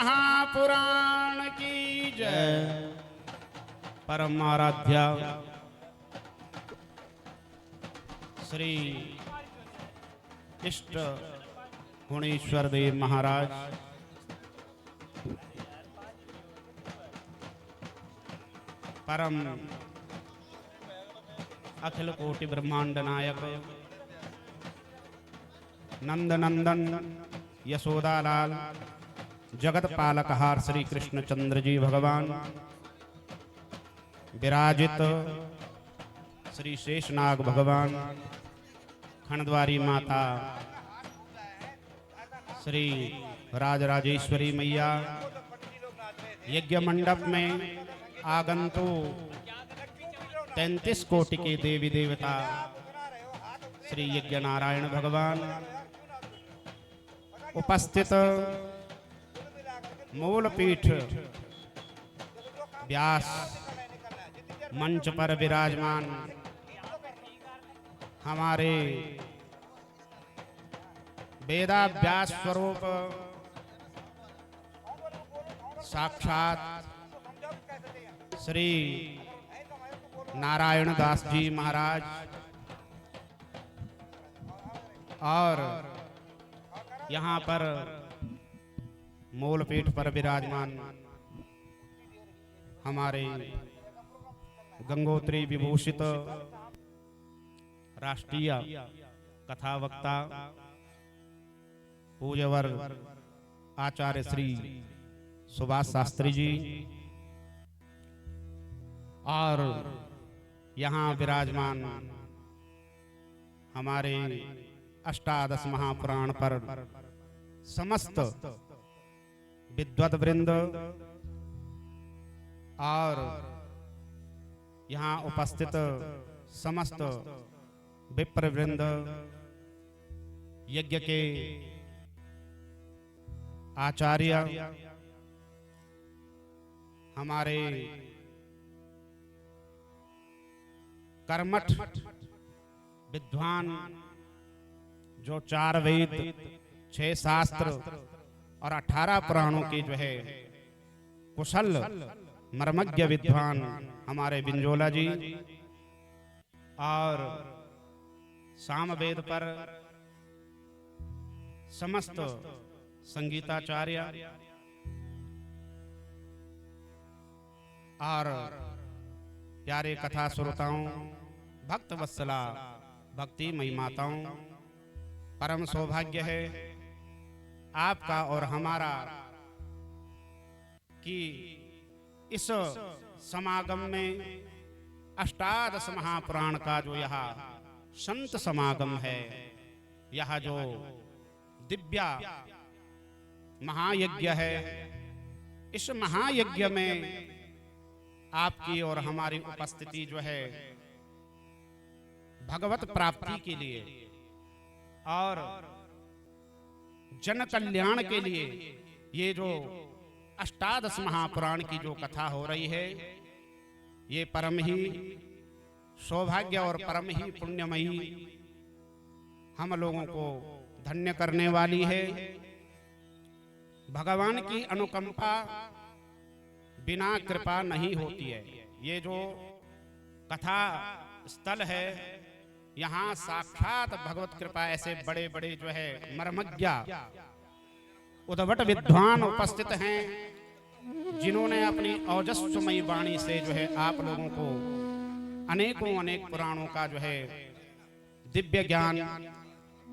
महापुराण की जय। परम आराध्या श्री इष्ट गुणेश्वर देव महाराज, परम अखिल कोटि ब्रह्मांड नायक, नंद नंदन यशोदा लाल, जगत पालकहार श्री कृष्ण चंद्र जी भगवान, विराजित श्री शेषनाग भगवान, खंडद्वारी माता श्री राजराजेश्वरी मैया, यज्ञ मंडप में आगंतु 33 कोटि के देवी देवता श्री यज्ञ नारायण भगवान, उपस्थित मूलपीठ व्यास मंच पर विराजमान हमारे वेदाभ्यास स्वरूप साक्षात श्री नारायण दास जी महाराज और यहाँ पर मूलपीठ पर विराजमान हमारे गंगोत्री विभूषित राष्ट्रीय कथा वक्ता पूज्यवर आचार्य श्री सुभाष शास्त्री जी और यहाँ विराजमान हमारे अष्टादश महापुराण पर समस्त विद्वत वृंद और यहाँ उपस्थित समस्त विप्र वृंद, यज्ञ के आचार्य, हमारे कर्मठ विद्वान जो 4 वेद 6 शास्त्र और 18 पुराणों के जो है कुशल मर्मज्ञ विद्वान हमारे बिंजोला जी, और सामवेद पर समस्त संगीताचार्य और प्यारे कथा श्रोताओं, भक्त वत्सला भक्ति मई माताओं, परम सौभाग्य है आपका और हमारा कि इस समागम में अष्टादश महापुराण का जो यह संत समागम है, यह जो दिव्य महायज्ञ है, इस महायज्ञ में आपकी और हमारी उपस्थिति जो है भगवत प्राप्ति के लिए और जन कल्याण के लिए, ये जो अष्टादश महापुराण की जो कथा हो रही है, ये परम ही सौभाग्य और परम ही पुण्यमयी हम लोगों को धन्य करने वाली है। भगवान की अनुकंपा बिना कृपा नहीं होती है। ये जो कथा स्थल है, यहाँ साक्षात भगवत कृपा ऐसे बड़े बड़े जो है मर्मज्ञ उद्भट विद्वान उपस्थित हैं, जिन्होंने अपनी औजस्वमयी वाणी से जो है आप लोगों को अनेकों अनेक पुराणों का जो है दिव्य ज्ञान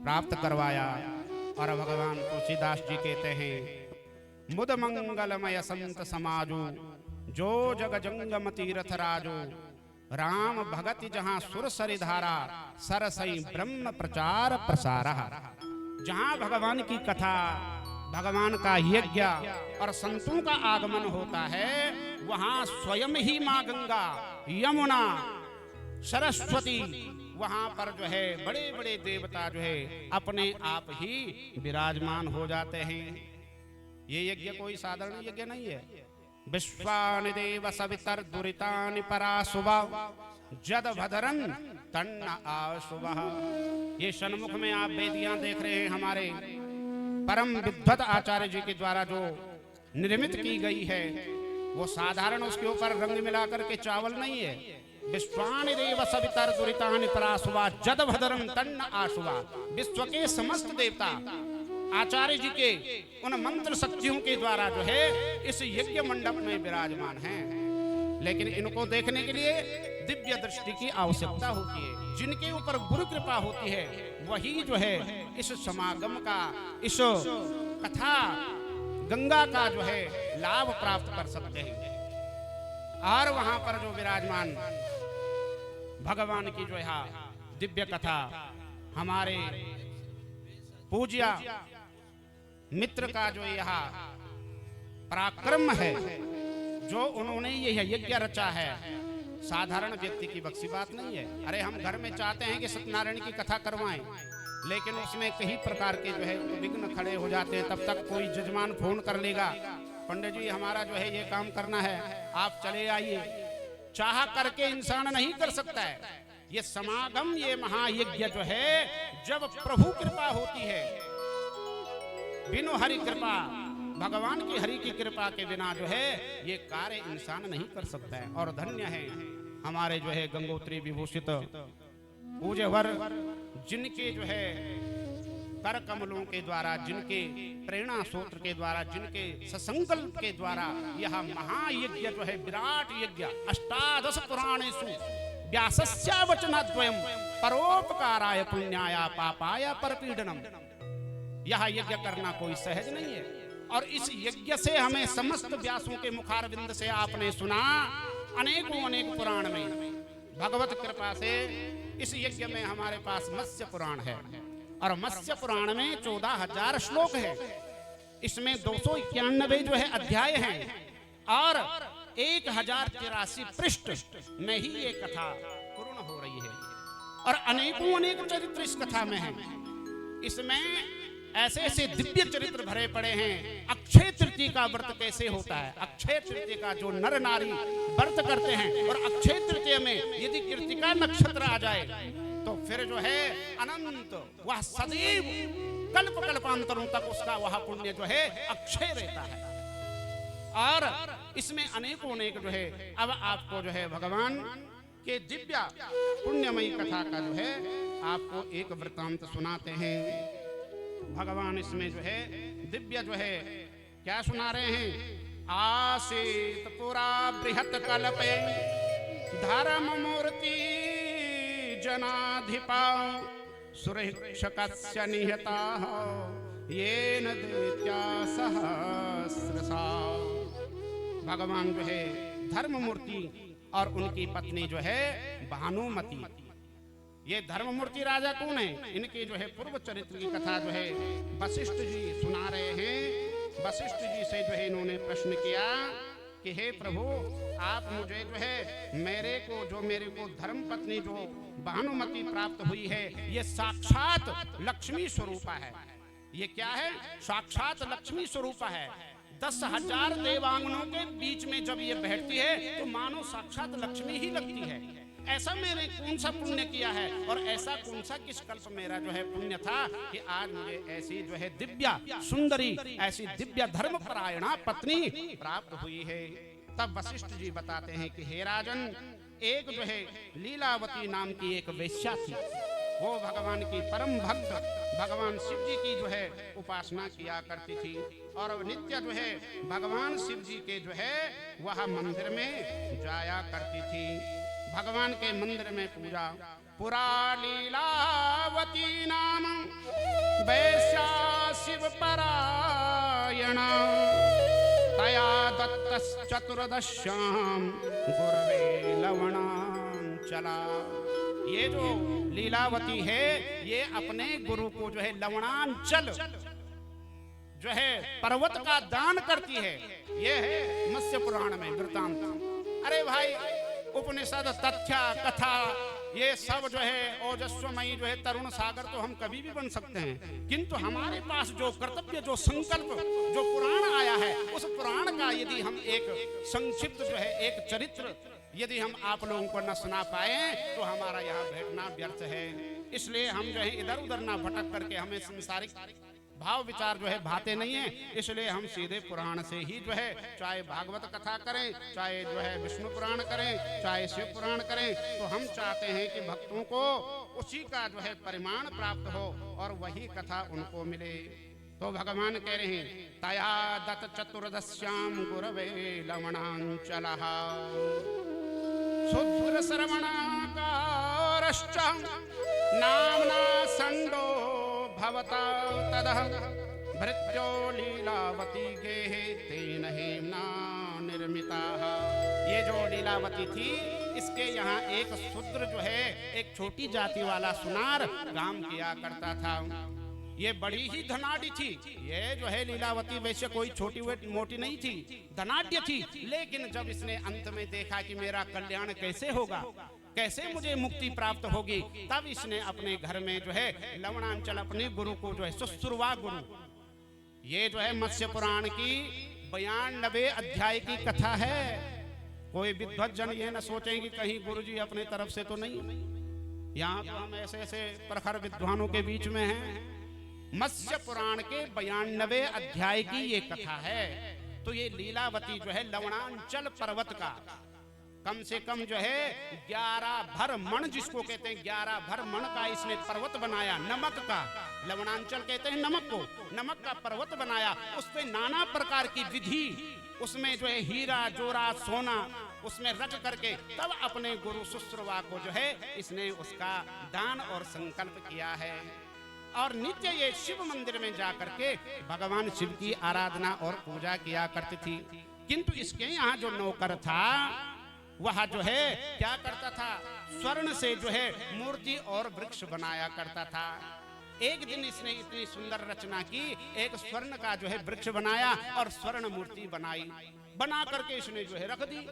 प्राप्त करवाया। और भगवान तुलसीदास जी कहते हैं, मुद मंगलमय संत समाजो, जो जग जंगम तीर्थ राजो, राम भगति जहाँ सुर सरिधारा, सरसई ब्रह्म प्रचार प्रसारा। जहाँ भगवान की कथा, भगवान का यज्ञ और संतों का आगमन होता है, वहाँ स्वयं ही माँ गंगा, यमुना, सरस्वती, वहाँ पर जो है बड़े बड़े देवता जो है अपने आप ही विराजमान हो जाते हैं। ये यज्ञ कोई साधारण यज्ञ नहीं है। विश्वानि देव सवितर दुरितानि पराशुभा, जद भदरन तन्न आशुभा। ये सन्मुख में आप वेदियां देख रहे हैं, हमारे परम विद्वत आचार्य जी के द्वारा जो निर्मित की गई है वो साधारण उसके ऊपर रंग मिलाकर के चावल नहीं है। विश्वानि देव सवितर दुरितानि परासुवा जद भद्रम तन्न आशुवा। विश्व के समस्त देवता आचार्य जी के उन मंत्र शक्तियों के द्वारा जो है इस यज्ञ मंडप में विराजमान हैं, लेकिन इनको देखने के लिए दिव्य दृष्टि की आवश्यकता होती है। जिनके ऊपर गुरु कृपा होती है वही जो है इस समागम का, इस कथा गंगा का जो है लाभ प्राप्त कर सकते हैं। और वहां पर जो विराजमान भगवान की जो है दिव्य कथा हमारे पूज्य मित्र का जो यह पराक्रम है, जो उन्होंने यह यज्ञ रचा है, साधारण व्यक्ति की बख्शी बात नहीं है। अरे हम घर में चाहते हैं कि सत्यनारायण की कथा करवाएं, लेकिन उसमें कई प्रकार के जो है विघ्न खड़े हो जाते हैं। तब तक कोई जजमान फोन कर लेगा, पंडित जी हमारा जो है ये काम करना है, आप चले आइए। चाह करके इंसान नहीं कर सकता है। ये समागम, ये महायज्ञ जो है जब प्रभु कृपा होती है, बिनु हरि कृपा, भगवान की हरि की कृपा के बिना जो है ये कार्य इंसान नहीं कर सकता है। और धन्य है हमारे जो है गंगोत्री विभूषित पूज्य वर, जिनके जो है कर कमलों के द्वारा, जिनके प्रेरणा सूत्र के द्वारा, जिनके ससंकल्प के द्वारा यह महायज्ञ जो है विराट यज्ञ, अष्टादश पुराणेषु व्यासस्य वचनद्वयम् परोपकाराय पुण्याय पापाय परपीडनम। यह यज्ञ करना कोई सहज नहीं है। और इस यज्ञ से हमें समस्त व्यासों के मुखारविंद से आपने सुना, अनेकों अनेक पुराण में भगवत कृपा से इस यज्ञ में हमारे पास मत्स्य पुराण है, और मत्स्य पुराण में 14,000 श्लोक है। इसमें 291 जो है अध्याय हैं, और 1083 पृष्ठ में ही ये कथा पूर्ण हो रही है। और अनेकों अनेक चरित्र इस कथा में हैं। इसमें ऐसे ऐसे दिव्य चरित्र भरे पड़े हैं। अक्षय तृतीया का व्रत कैसे होता है, अक्षय तृतीया का जो नर नारी व्रत करते हैं, और अक्षय तृतीया में यदि कृतिका नक्षत्र आ जाए तो फिर जो है अनंत, वह सदैव कल्प कल्पांतरों तक उसका वह पुण्य जो है अक्षय रहता है। और इसमें अनेकों अनेक जो है, अब आपको जो है भगवान के दिव्य पुण्यमयी कथा का जो है आपको एक वृत्तांत सुनाते हैं। भगवान इसमें जो है दिव्य जो है क्या सुना रहे हैं। आसीत पुरा बृहत कल्पे धर्म मूर्ति जनाधिपा सुरक्षकस्य निहता येन दैत्या सहस्रशा। भगवान जो है धर्म मूर्ति और उनकी पत्नी जो है भानुमति, ये धर्ममूर्ति राजा कौन है, इनके जो है पूर्व चरित्र की कथा जो है वशिष्ठ जी सुना रहे हैं। वशिष्ठ जी से जो है इन्होंने प्रश्न किया कि हे प्रभु, आप मुझे जो है मेरे को धर्म पत्नी जो भानुमति प्राप्त हुई है, ये साक्षात लक्ष्मी स्वरूपा है। ये क्या है, साक्षात लक्ष्मी स्वरूपा है। 10,000 देवांगनों के बीच में जब ये बैठती है तो मानो साक्षात लक्ष्मी ही लगती है। ऐसा मैंने कौन सा पुण्य किया है, और ऐसा कौन सा किस कल्प मेरा जो है पुण्य था कि आज मुझे ऐसी जो है दिव्या सुंदरी, ऐसी दिव्य धर्म परायणा पत्नी प्राप्त हुई है। तब वशिष्ठ जी बताते हैं कि हे राजन, एक जो है लीलावती नाम की एक वेश्या थी। वो भगवान की परम भक्त, भगवान शिव जी की जो है उपासना किया करती थी, और नित्य जो है भगवान शिव जी के जो है वह मंदिर में जाया करती थी। भगवान के मंदिर में पूजा। पुरा लीलावती नाम वैश्या शिव परायणा तया दत्तश्चतुर्दश्याम गुरवे लवणांचला। ये जो लीलावती है ये अपने गुरु को जो है लवणांचल जो है पर्वत का दान करती है। ये है मत्स्य पुराण में वृत्तांत। अरे भाई, उपनिषद तथ्य कथा ये सब जो है ओजस्वमयी जो है तरुण सागर तो हम कभी भी बन सकते हैं, किंतु हमारे पास जो कर्तव्य, जो संकल्प, जो पुराण आया है, उस पुराण का यदि हम एक संक्षिप्त जो है एक चरित्र यदि हम आप लोगों को न सुना पाए तो हमारा यहाँ बैठना व्यर्थ है। इसलिए हम जो है इधर उधर ना भटक करके हमें संसारिक भाव विचार जो है भाते नहीं है, इसलिए हम सीधे पुराण से ही जो है, चाहे भागवत कथा करें, चाहे जो है विष्णु पुराण करें, चाहे शिव पुराण करें, तो हम चाहते हैं कि भक्तों को उसी का जो है परिमाण प्राप्त हो और वही कथा उनको मिले। तो भगवान कह रहे हैं तया दत्त चतुर्दश्याम गुरवे लवणांचलः शुद्र श्रवणाकारश्च नाम्ना संडो भवता तदः भृत्यो लीलावती गेहे तेन हेम्ना निर्मिताः। ये जो लीलावती थी, इसके यहाँ एक शूद्र जो है, एक छोटी जाति वाला सुनार काम किया करता था। ये बड़ी ही धनाढ़ थी। ये जो है लीलावती वैसे कोई छोटी मोटी नहीं थी, धनाढ़ थी। लेकिन जब इसने अंत में देखा कि मेरा कल्याण कैसे होगा, कैसे मुझे मुक्ति प्राप्त होगी, तब इसने अपने घर में जो है लवणांचल अपने गुरु को जो है सुश्रुवा गुरु, ये जो है मत्स्य पुराण की 92 अध्याय की कथा है। कोई विद्वत जन ये न सोचें कि कहीं गुरु जी अपने तरफ से तो नहीं, यहाँ तो हम ऐसे ऐसे प्रखर विद्वानों के बीच में हैं। मत्स्य पुराण के 92 अध्याय की ये कथा है। तो ये लीलावती जो है लवणांचल पर्वत का कम से कम जो है 11 भर मण, जिसको कहते हैं 11 भर मण का इसने पर्वत बनाया, नमक का। लवणांचल कहते हैं नमक को, नमक का पर्वत बनाया। उसमें नाना प्रकार की विधि, उसमें जो है हीरा जोरा सोना उसमें रच करके तब अपने गुरु सुश्रुवा को जो है इसने उसका दान और संकल्प किया है। और नित्य ये शिव मंदिर में जाकर के भगवान शिव की आराधना और पूजा किया करती थी। किंतु इसके यहाँ जो नौकर था वह जो है क्या करता था, स्वर्ण से जो है मूर्ति और वृक्ष बनाया करता था। एक दिन इसने इतनी सुंदर रचना की, एक स्वर्ण का जो है वृक्ष बनाया और स्वर्ण मूर्ति बनाई, बना करके इसने जो है रख दी।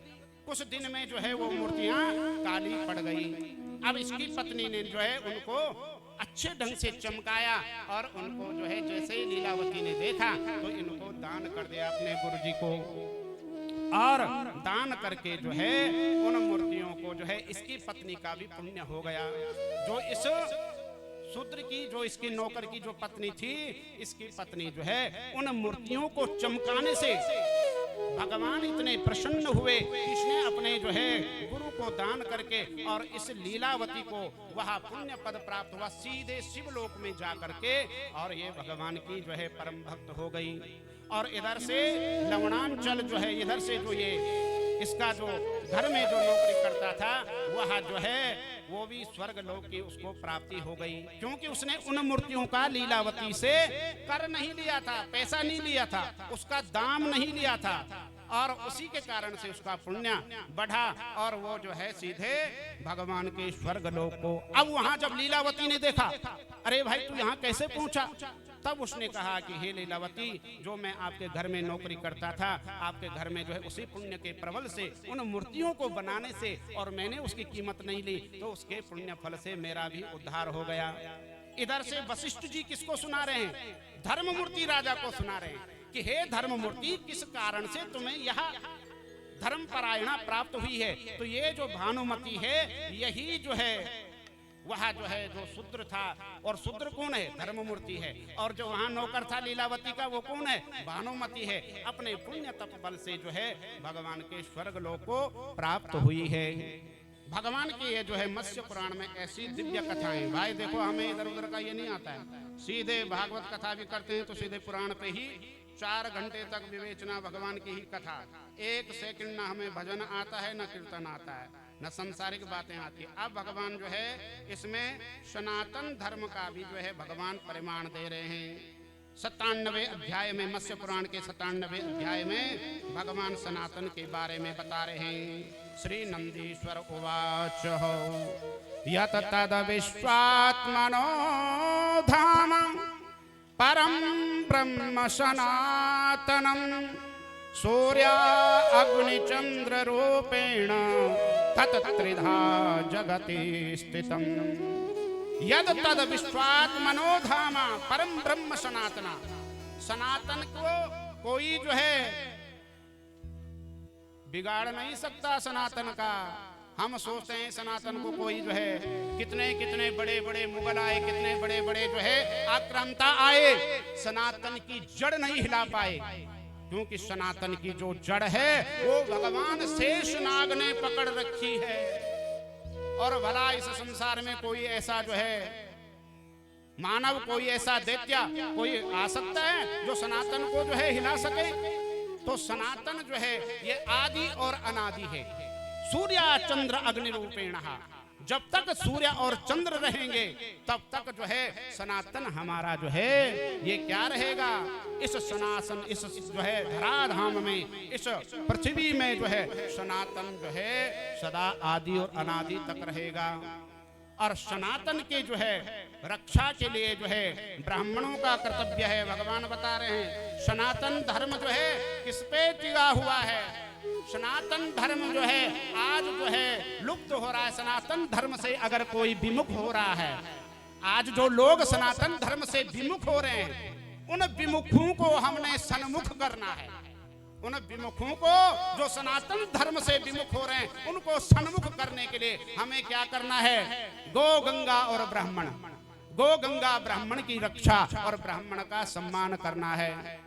कुछ दिन में जो है वो मूर्तियां काली पड़ गई। अब इसकी पत्नी ने जो है उनको अच्छे ढंग से चमकाया और उनको जो है जैसे ही लीलावती ने देखा तो इनको दान कर दिया अपने गुरुजी को। और दान करके जो है उन मूर्तियों को जो है इसकी पत्नी का भी पुण्य हो गया। जो इस शूद्र की, जो इसकी नौकर की जो पत्नी थी, इसकी पत्नी जो है उन मूर्तियों को चमकाने से भगवान इतने प्रसन्न हुए, इसने अपने जो है गुरु को दान करके और इस लीलावती को वह पुण्य पद प्राप्त हुआ, सीधे शिवलोक में जा करके, और ये भगवान की जो है परम भक्त हो गई। और इधर से लवणांचल जो है, इधर से जो ये इसका जो घर में जो नौकरी करता था वह जो है वो भी स्वर्ग लोक की उसको प्राप्ति हो गई, क्योंकि उसने उन मूर्तियों का लीलावती से कर नहीं लिया था, पैसा नहीं लिया था, उसका दाम नहीं लिया था, और उसी के कारण से उसका पुण्य बढ़ा और वो जो है सीधे भगवान के स्वर्ग लोक को। अब वहां जब लीलावती ने देखा, अरे भाई तू यहाँ कैसे पहुंचा, तब उसने कहा कि हे लीलावती, जो मैं आपके घर में नौकरी करता था, आपके घर में जो है उसी पुण्य के प्रबल से उन मूर्तियों को बनाने से, और मैंने उसकी कीमत नहीं ली, तो उसके पुण्य फल से मेरा भी उद्धार हो गया। इधर से वशिष्ठ जी किसको सुना रहे हैं, धर्ममूर्ति राजा को सुना रहे हैं कि हे धर्ममूर्ति, किस कारण से तुम्हें यह धर्म परायणा प्राप्त हुई है। तो ये जो भानुमति है, यही जो है वह जो है जो शूद्र था, और शूद्र कौन है, धर्ममूर्ति है, और जो वहां नौकर था लीलावती का वो कौन है, भानुमति है। अपने पुण्य तप बल से जो है भगवान के स्वर्ग लोक को प्राप्त हुई है। भगवान की ये जो है मत्स्य पुराण में ऐसी दिव्य कथाएं, भाई देखो हमें इधर उधर का ये नहीं आता है, सीधे भागवत कथा भी करते हैं तो सीधे पुराण पे ही 4 घंटे तक विवेचना भगवान की ही कथा। 1 सेकंड ना हमें भजन आता है, न कीर्तन आता है, न सांसारिक बातें आती है। अब भगवान जो है इसमें सनातन धर्म का भी जो है भगवान परिमाण दे रहे हैं। 97 अध्याय में, मत्स्य पुराण के 97 अध्याय में भगवान सनातन के बारे में बता रहे हैं। श्री नंदीश्वर उवाच यत तद विश्वात्मनो धाम परम ब्रह्म सनातनम सूर्य अग्नि चंद्र रूपेण तत त्रिधा जगति स्थितम। यद तद विश्वात्मनो धाम परम ब्रह्म सनातना। सनातन को कोई जो है बिगाड़ नहीं सकता, सनातन का हम सोचते हैं सनातन को कोई जो है कितने कितने बड़े बड़े मुगल आए, कितने बड़े बड़े जो है आक्रांता आए, सनातन की जड़ नहीं हिला पाए, क्योंकि सनातन की जो जड़ है वो भगवान शेषनाग ने पकड़ रखी है। और भला इस संसार में कोई ऐसा जो है मानव, कोई ऐसा दैत्य कोई आ सकता है जो सनातन को जो है हिला सके? तो सनातन जो है ये आदि और अनादि है। सूर्य चंद्र अग्नि रूपेण, जब तक सूर्य और चंद्र रहेंगे तब तक जो है सनातन हमारा जो है ये क्या रहेगा? इस सनातन, इस जो है धराधाम में, इस पृथ्वी में जो है सनातन जो है सदा आदि और अनादि तक रहेगा। और सनातन के जो है रक्षा के लिए जो है ब्राह्मणों का कर्तव्य है। भगवान बता रहे हैं सनातन धर्म जो है किस पे टिका हुआ है? सनातन धर्म जो है आज जो है लुप्त हो रहा है। सनातन धर्म से अगर कोई विमुख हो रहा है, आज जो लोग सनातन धर्म से विमुख हो रहे हैं, उन विमुखों को हमने सन्मुख करना है। उन विमुखों को जो सनातन धर्म से विमुख हो रहे हैं उनको सन्मुख करने के लिए हमें क्या करना है? गो गंगा और ब्राह्मण, गो गंगा ब्राह्मण की रक्षा और ब्राह्मण का सम्मान करना है।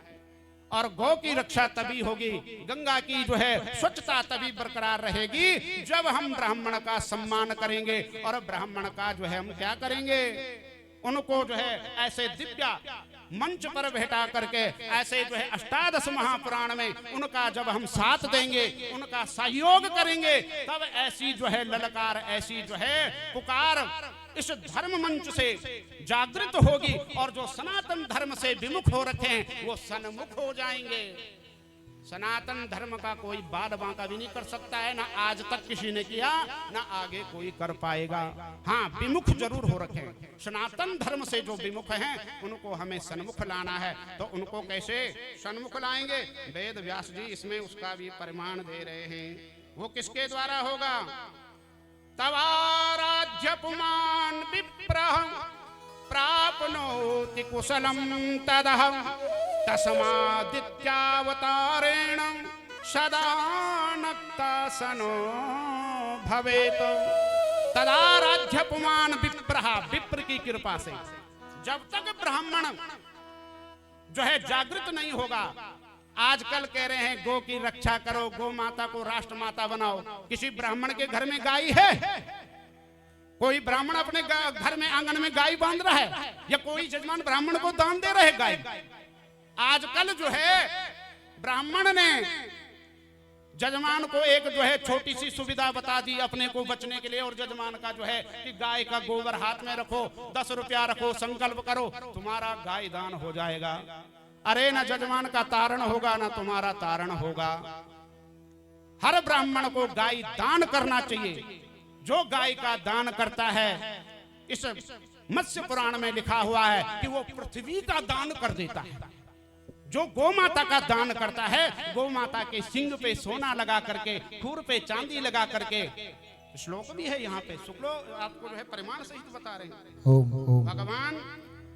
और गौ की रक्षा तभी होगी, गंगा की जो है स्वच्छता तभी बरकरार रहेगी जब हम ब्राह्मण का सम्मान करेंगे। और ब्राह्मण का जो है हम क्या करेंगे? उनको जो है ऐसे दिव्य मंच पर बैठा करके, ऐसे जो है अष्टादश महापुराण में उनका जब हम साथ देंगे, उनका सहयोग करेंगे, तब ऐसी जो है ललकार, ऐसी जो है पुकार इस धर्म मंच से जागृत होगी और जो सनातन धर्म से विमुख हो रखे हैं वो सन्मुख हो जाएंगे। सनातन धर्म का कोई बाल बांका भी नहीं कर सकता है, ना आज तक किसी ने किया, ना आगे कोई कर पाएगा। हाँ, विमुख जरूर हो रखे हैं। सनातन धर्म से जो विमुख हैं उनको हमें सन्मुख लाना है। तो उनको कैसे सन्मुख लाएंगे? वेद व्यास जी इसमें उसका भी प्रमाण दे रहे हैं। वो किसके द्वारा होगा? तवाराध्य पुमान विप्रः प्राप्नोति कुशलम तदह तस्मादित्यावतारेण सदा नक्तासनो भवेत। तदाराध्य पुमान विप्रः, विप्र की कृपा से जब तक ब्राह्मण जो है जागृत नहीं होगा, आजकल कह रहे हैं गो की रक्षा करो, गो माता को राष्ट्र माता बनाओ। किसी ब्राह्मण के घर में गाय है? कोई ब्राह्मण अपने घर में आंगन में गाय बांध रहा है? या कोई जजमान ब्राह्मण को दान दे रहे गाय? आजकल जो है ब्राह्मण ने जजमान को एक जो है छोटी सी सुविधा बता दी अपने को बचने के लिए, और जजमान का जो है कि गाय का गोबर हाथ में रखो, 10 रुपया रखो, संकल्प करो, तुम्हारा गाय दान हो जाएगा। अरे ना जजमान का तारण होगा ना तुम्हारा तारण होगा। हर ब्राह्मण को गाय दान करना चाहिए। जो गाय का दान करता है, इस मत्स्य पुराण में लिखा हुआ है कि वो पृथ्वी का दान कर देता है। जो गौ माता का दान करता है, गौ माता के सिंग पे सोना लगा करके, खुर पे चांदी लगा करके, श्लोक भी है यहाँ पे, शुक्लो आपको जो है प्रमाण सहित बता रहे हैं। भगवान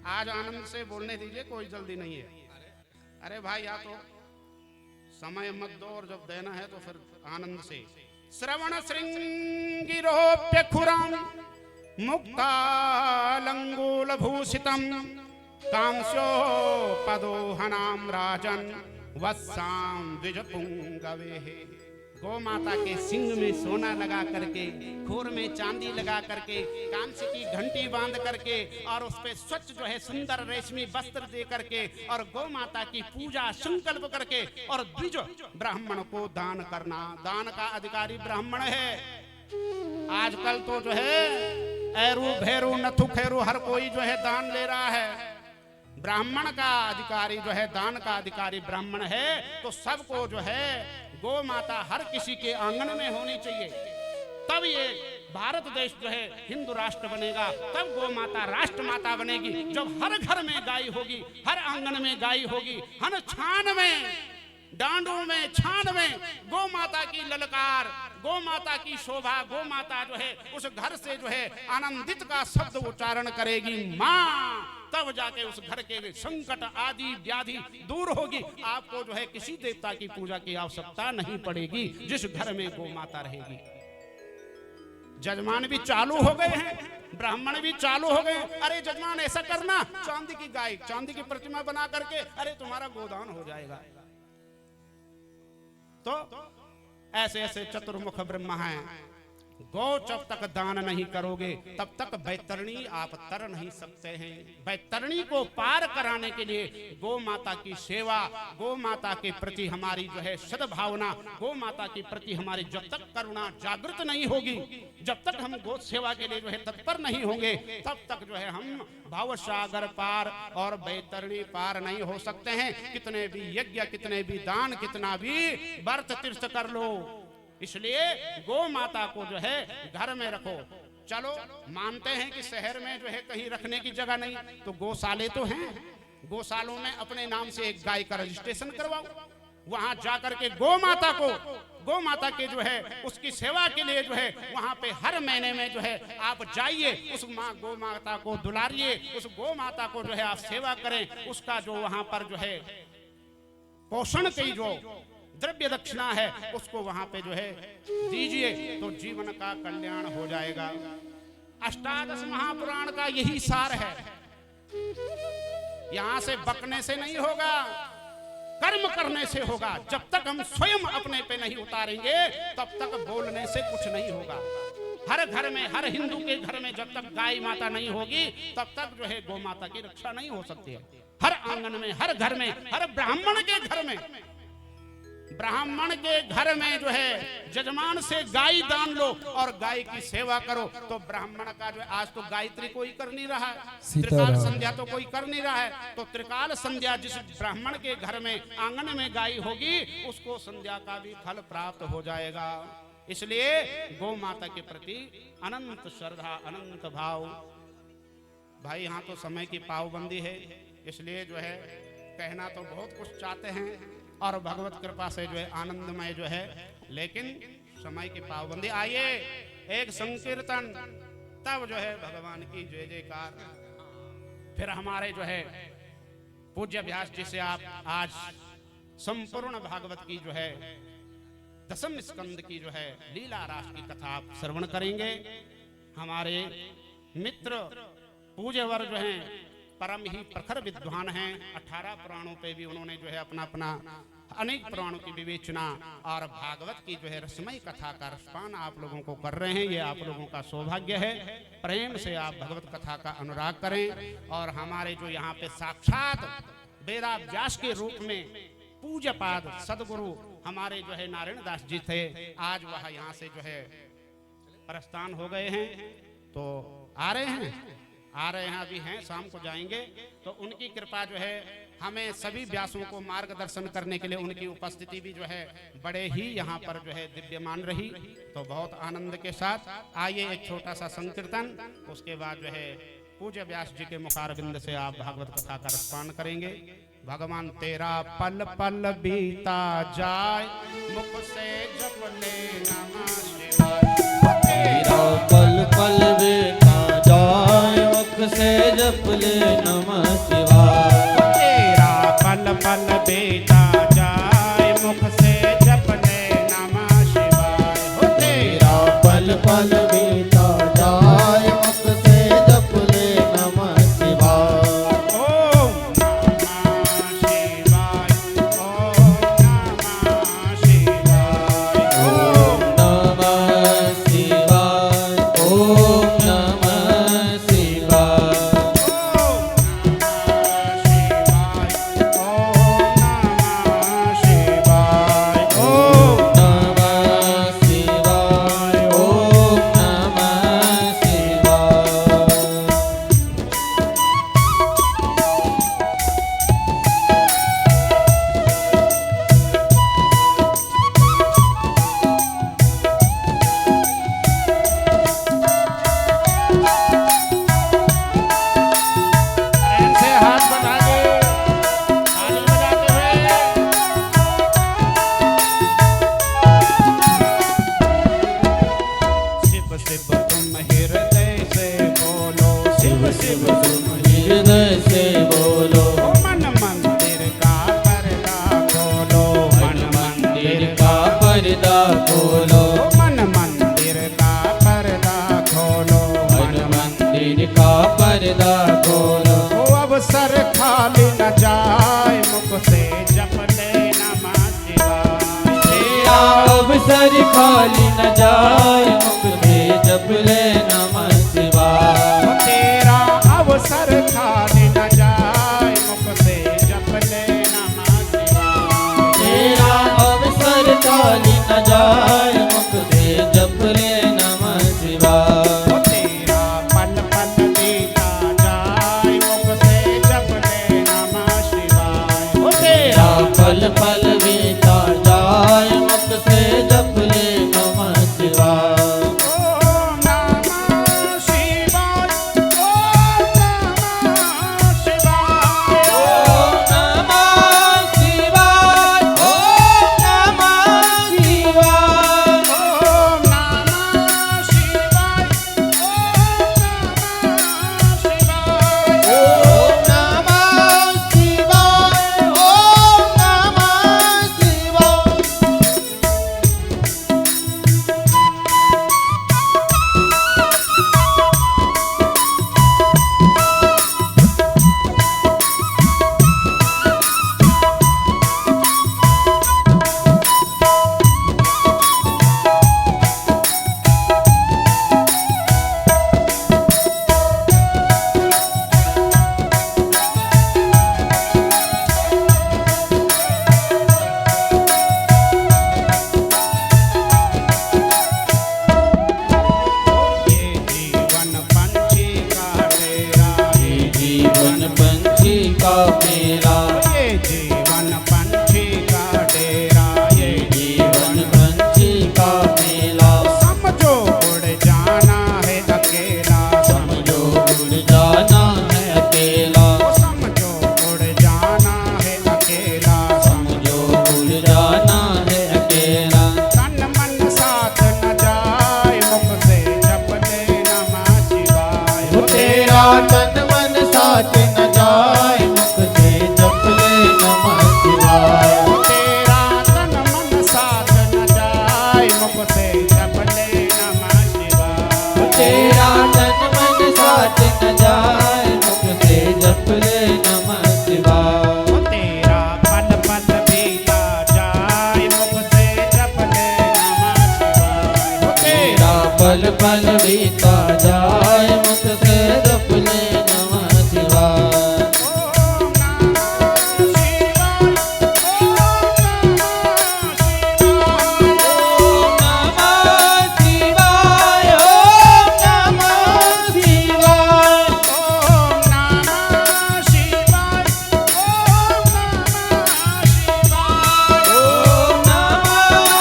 आज आनंद से बोलने दीजिए, कोई जल्दी नहीं है। अरे भाई या तो समय मत दो, और जब देना है तो फिर आनंद से। श्रवण श्रृंगिरोप्य खुरम मुक्तालंगूल भूषितम कांस्यो पदोहनाम राजन वत्साम द्विजपुंगवे। गौ माता के सिंग में सोना लगा करके, खोर में चांदी लगा करके, कांस्य की घंटी बांध करके, और उस पे स्वच्छ जो है सुंदर रेशमी वस्त्र दे करके, और गौ माता की पूजा संकल्प करके, और द्विज ब्राह्मण को दान करना। दान का अधिकारी ब्राह्मण है। आजकल तो जो है ऐरू भैरू नथु खैरू हर कोई जो है दान ले रहा है। ब्राह्मण का अधिकारी जो है, दान का अधिकारी ब्राह्मण है। तो सबको जो है गौ माता हर किसी के आंगन में होनी चाहिए, तब ये भारत देश जो है हिंदू राष्ट्र बनेगा, तब गौ माता राष्ट्र माता बनेगी। जब हर घर में गाय होगी, हर आंगन में गाय होगी, हर छान में, डांडू में, छान में गौ माता की ललकार, गौ माता की शोभा, गौ माता जो है उस घर से जो है आनंदित का शब्द उच्चारण करेगी, माँ, तब जाके उस घर के संकट आदि व्याधि दूर होगी। आपको जो है किसी देवता की पूजा की आवश्यकता नहीं पड़ेगी जिस घर में गौ माता रहेगी। जजमान भी चालू हो गए हैं, ब्राह्मण भी चालू हो गए। अरे जजमान ऐसा करना, चांदी की गाय, चांदी की प्रतिमा बना करके, अरे तुम्हारा गोदान हो जाएगा। तो ऐसे ऐसे चतुर्मुख ब्रह्मा हैं। गौ जब तक दान नहीं करोगे तब तक बैतरणी आप तर नहीं सकते हैं। बैतरणी को पार कराने के लिए गौ माता की सेवा, गौ माता के प्रति हमारी जो है सद्भावना, गौ माता के प्रति हमारी जब तक करुणा जागृत नहीं होगी, जब तक हम गौ सेवा के लिए जो है तत्पर नहीं होंगे, तब तक जो है हम भाव सागर पार और बैतरणी पार नहीं हो सकते हैं। कितने भी यज्ञ, कितने भी दान, कितना भी व्रत तीर्थ कर लो, इसलिए गौ माता को जो है घर में रखो। चलो मानते हैं कि शहर में जो है कहीं रखने की जगह नहीं, तो गौशाले तो हैं, गौशालों में अपने नाम से एक गाय का रजिस्ट्रेशन करवाओ। वहां जाकर के गौ माता को, गौ माता के जो है उसकी सेवा के लिए जो है वहां पे हर महीने में जो है आप जाइए, उस माँ गौ माता को दुलारिए, उस गौ माता को जो है आप सेवा करें। उसका जो वहां पर जो है पोषण की जो द्रव्य दक्षिणा है उसको वहां पे जो है दीजिए, तो जीवन का कल्याण हो जाएगा। अष्टादश महापुराण का यही सार है। यहां से बकने से नहीं होगा, कर्म करने से होगा। जब तक हम स्वयं अपने पे नहीं उतारेंगे तब तक बोलने से कुछ नहीं होगा। हर घर में, हर हिंदू के घर में जब तक गाय माता नहीं होगी तब तक जो है गौ माता की रक्षा नहीं हो सकती है। हर आंगन में, हर घर में, हर ब्राह्मण के घर में, ब्राह्मण के घर में जो है जजमान से गाय दान लो और गाय की सेवा करो, तो ब्राह्मण का जो है, आज तो गायत्री कोई कर नहीं रहा है, त्रिकाल संध्या तो कोई कर नहीं रहा है, तो त्रिकाल संध्या जिस ब्राह्मण के घर में आंगन में गाय होगी उसको संध्या का भी फल प्राप्त हो जाएगा। इसलिए गौ माता के प्रति अनंत श्रद्धा, अनंत भाव। भाई यहाँ तो समय की पाबंदी है, इसलिए जो है कहना तो बहुत कुछ चाहते हैं और भगवत कृपा से जो है आनंदमय जो है, लेकिन समय की पाबंदी। आइए एक संकीर्तन, तब जो है भगवान की जय जयकार। फिर हमारे जो है पूज्य व्यास जी से आप आज संपूर्ण भागवत की जो है दसम स्कंद की जो है लीला रास की कथा आप श्रवण करेंगे। हमारे मित्र पूज्यवर जो हैं परम ही प्रखर विद्वान हैं। 18 पुराणों पे भी उन्होंने जो है अपना अपना अनेक पुराणों की विवेचना और भागवत की जो है रसमय कथा का रसपान आप लोगों को कर रहे हैं। ये आप लोगों का सौभाग्य है। प्रेम से आप भगवत कथा का अनुराग करें। और हमारे जो यहाँ पे साक्षात वेदाव्यास के रूप में पूज्यपाद सदगुरु हमारे जो है नारायण दास जी थे, आज वह यहाँ से जो है प्रस्थान हो गए हैं, तो आ रहे हैं, अभी हैं, शाम को जाएंगे। तो उनकी कृपा जो है हमें सभी व्यासों को मार्गदर्शन करने के लिए उनकी उपस्थिति भी जो है बड़े ही यहाँ पर जो है दिव्यमान रही। तो बहुत आनंद के साथ आइए एक छोटा सा संकीर्तन, उसके बाद जो है पूज्य व्यास जी के मुखारविंद से आप भागवत कथा का रसपान करेंगे। भगवान तेरा पल पल बीता जाए, मुख से जप ले नमः शिवाय। तेरा पल पल बीता जाए, मुख से जप ले नमः शिवाय। तेरा पल पल बीता जाए, मुख से जप ले नमः शिवाय। तेरा पल पल बीता जाए, मुख से जप ले नमः शिवाय। ओम नमः शिवाय, ओम नमः शिवाय, ओम नमः शिवाय, ओम नमः शिवाय। हृदय से बोलो, मन मंदिर का पर्दा खोलो, मन मंदिर का पर्दा खोलो, मन मंदिर का पर्दा मन मंदिर का पर्दा खोलो। वो अवसर खाली न जाए मुख से जप ले नमः शिवाय। तेरा अवसर खाली न जाए मुख से जप ले नमः शिवाय। तेरा अवसर खाली न जाए मुख से जप ले नमः शिवाय। तेरा अवसर खाली न जाए मुख से जप ले नमः शिवाय। तेरा पल पल बीता जाए मुख से जप ले नमः शिवाय। तेरा पल पल बीता जाए मुख से जप ले नमः शिवाय। ओम नमः शिवाय। ओम नमः शिवाय। ओम नमः शिवाय। ओम नमः शिवाय। ओम नमः शिवाय। ओम नमः शिवाय। ओम नमः शिवाय। ओम नमः शिवाय। ये जीवन पंछी का तेरा। ये जीवन पंछी का मेरा। ये जीवन पंछी का डेरा। ये जीवन पंछी का मेला। समझो उड़ जाना है अकेला। समझो उड़ जाना है अकेला। समझो उड़ जाना है अकेला। समझो उड़ जाना है अकेला। तन मन साथ न जाए मुख से जप ले नमः शिवाय। वो तेरा तन मन साथ न जाए मुख से जप ले नमः शिवाय। तेरा तन मन साथ न जाए मुख से जप ले नमः शिवाय। वो तेरा तन मन साथ न जाए मुख से जप ले नमः शिवाय। तेरा पल पल बीता जाए मुख से जप ले नमः शिवाय। तेरा पल पल बीता जाए मुख से जप ले नमः शिवाय। ओम नमः शिवाय। ओम नमः शिवाय। ओम नमः शिवाय। ओम नमः शिवाय। ओम नमः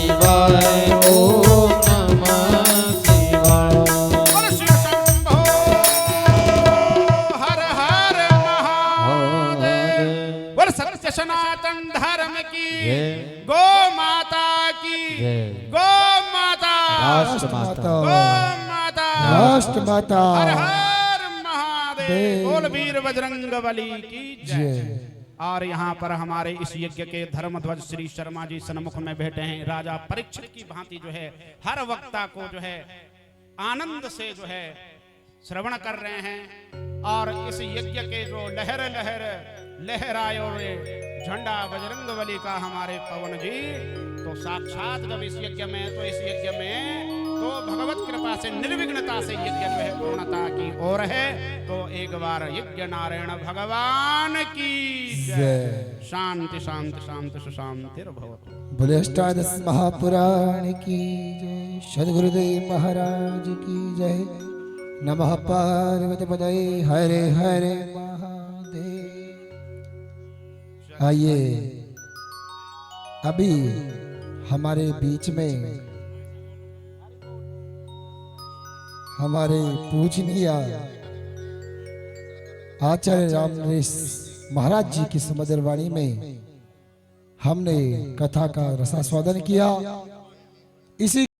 शिवाय। ओम नमः शिवाय। ओम नमः राष्ट्र माता, राष्ट्र माता, हर हर महादेव, बोल वीर बजरंग बली की जय। और यहाँ पर हमारे इस यज्ञ के धर्मध्वज श्री शर्मा जी सन्मुख में बैठे हैं। राजा परीक्षित की भांति जो है हर वक्ता को जो है आनंद से जो है श्रवण कर रहे हैं। और इस यज्ञ के जो लहर लहर लहराए और झंडा बजरंग बली का हमारे पवन जी, तो साक्षात जब इस यज्ञ में तो भगवत कृपा से निर्विघ्नता से यज्ञ जो है पूर्णता की ओर है। तो एक बार यज्ञ नारायण भगवान की जय। शांति शांति शांति सुशांतिर्भवतु। बोले अष्टादश महापुराण की जय। सद्गुरुदेव महाराज की जय। नमः पार्वती पतये हरे हरे महादेव। आइए अभी हमारे बीच में हमारे पूजनीय आचार्य रामनरेश महाराज जी की सुमधुर वाणी में हमने कथा का रसास्वादन किया। इसी